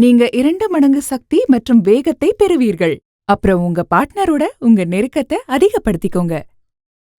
நீங்க 2 மடங்கு சக்தி மற்றும் வேகத்தை பெறுவீர்கள். அப்புறம் உங்க பார்ட்னரோட உங்க நெருக்கத்தை அதிகப்படுத்திக்கோங்க.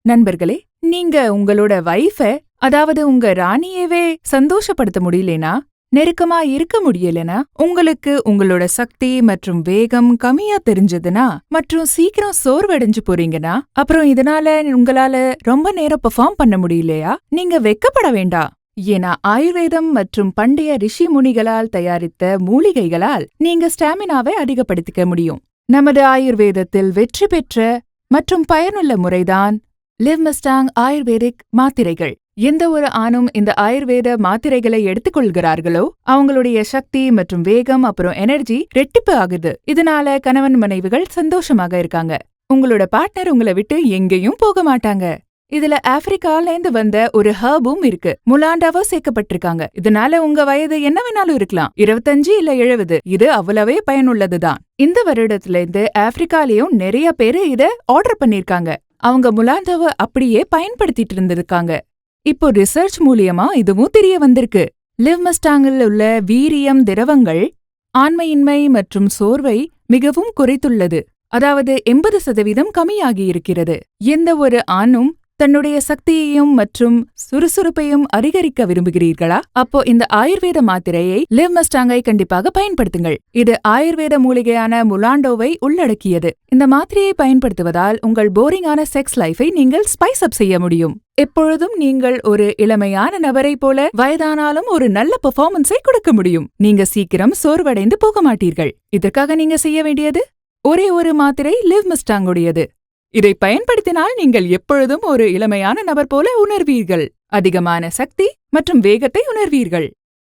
நண்பர்களே, நீங்க உங்களோட வைஃப, அதாவது உங்க ராணியவே சந்தோஷப்படுத்த முடியலனா, நெருக்கமா இருக்க முடியலனா, உங்களுக்கு உங்களோட சக்தி மற்றும் வேகம் கம்மியா தெரிஞ்சதுன்னா, மற்றும் சீக்கிரம் சோர்வடைஞ்சு போறீங்கன்னா, அப்புறம் இதனால உங்களால ரொம்ப நேரம் பெர்ஃபார்ம் பண்ண முடியலையா, நீங்க வெக்கப்பட வேண்டாம். ஏன்னா ஆயுர்வேதம் மற்றும் பண்டைய ரிஷி முனிகளால் தயாரித்த மூலிகைகளால் நீங்க ஸ்டாமினாவை அதிகப்படுத்திக்க முடியும். நமது ஆயுர்வேதத்தில் வெற்றி பெற்ற மற்றும் பயனுள்ள முறைதான் லிவ்மஸ்டாங் ஆயுர்வேதிக் மாத்திரைகள். எந்த ஒரு ஆணும் இந்த ஆயுர்வேத மாத்திரைகளை எடுத்துக்கொள்கிறார்களோ அவங்களுடைய சக்தி மற்றும் வேகம் அப்புறம் எனர்ஜி ரெட்டிப்பு ஆகுது. இதனால கணவன் மனைவிகள் சந்தோஷமாக இருக்காங்க. உங்களோட பார்ட்னர் உங்களை விட்டு எங்கேயும் போக மாட்டாங்க. இதுல ஆப்பிரிக்கால வந்த ஒரு ஹர்பும் இருக்கு. முலாண்டாவோ சேர்க்கப்பட்டிருக்காங்க. இதனால உங்க வயது என்ன வேணாலும் இருக்கலாம், 25 இல்ல 70. இது அவ்வளவே பயனுள்ளதுதான். இந்த வருடத்துல இருந்து ஆப்பிரிக்காலயும் நிறைய பேரு இத ஆர்டர் பண்ணிருக்காங்க. அவங்க முலாண்டாவ அப்படியே பயன்படுத்திட்டு இருந்திருக்காங்க. இப்போ ரிசர்ச் மூலியமா இதுவும் தெரிய வந்திருக்கு. லிவ்மஸ்டாங்கில் உள்ள வீரியம் திரவங்கள் ஆண்மையின்மை மற்றும் சோர்வை மிகவும் குறைத்துள்ளது. அதாவது 80% கம்மியாகி இருக்கிறது. எந்த ஒரு ஆணும் தன்னுடைய சக்தியையும் மற்றும் சுறுசுறுப்பையும் அதிகரிக்க விரும்புகிறீர்களா? அப்போ இந்த ஆயுர்வேத மாத்திரையை லிவ்மஸ்டாங்கை கண்டிப்பாக பயன்படுத்துங்கள். இது ஆயுர்வேத மூலிகையான முலாண்டோவை உள்ளடக்கியது. இந்த மாத்திரையை பயன்படுத்துவதால் உங்கள் போரிங்கான செக்ஸ் லைஃபை நீங்கள் ஸ்பைஸ் அப் செய்ய முடியும். எப்பொழுதும் நீங்கள் ஒரு இளமையான நபரை போல வயதானாலும் ஒரு நல்ல பெர்ஃபார்மன்ஸை கொடுக்க முடியும். நீங்க சீக்கிரம் சோர்வடைந்து போக மாட்டீர்கள். இதற்காக நீங்க செய்ய வேண்டியது ஒரே ஒரு மாத்திரை லிவ்மஸ்டாங்குடையது. இதை பயன்படுத்தினால் நீங்கள் எப்பொழுதும் ஒரு இளமையான நபர் போல உணர்வீர்கள். அதிகமான சக்தி மற்றும் வேகத்தை உணர்வீர்கள்.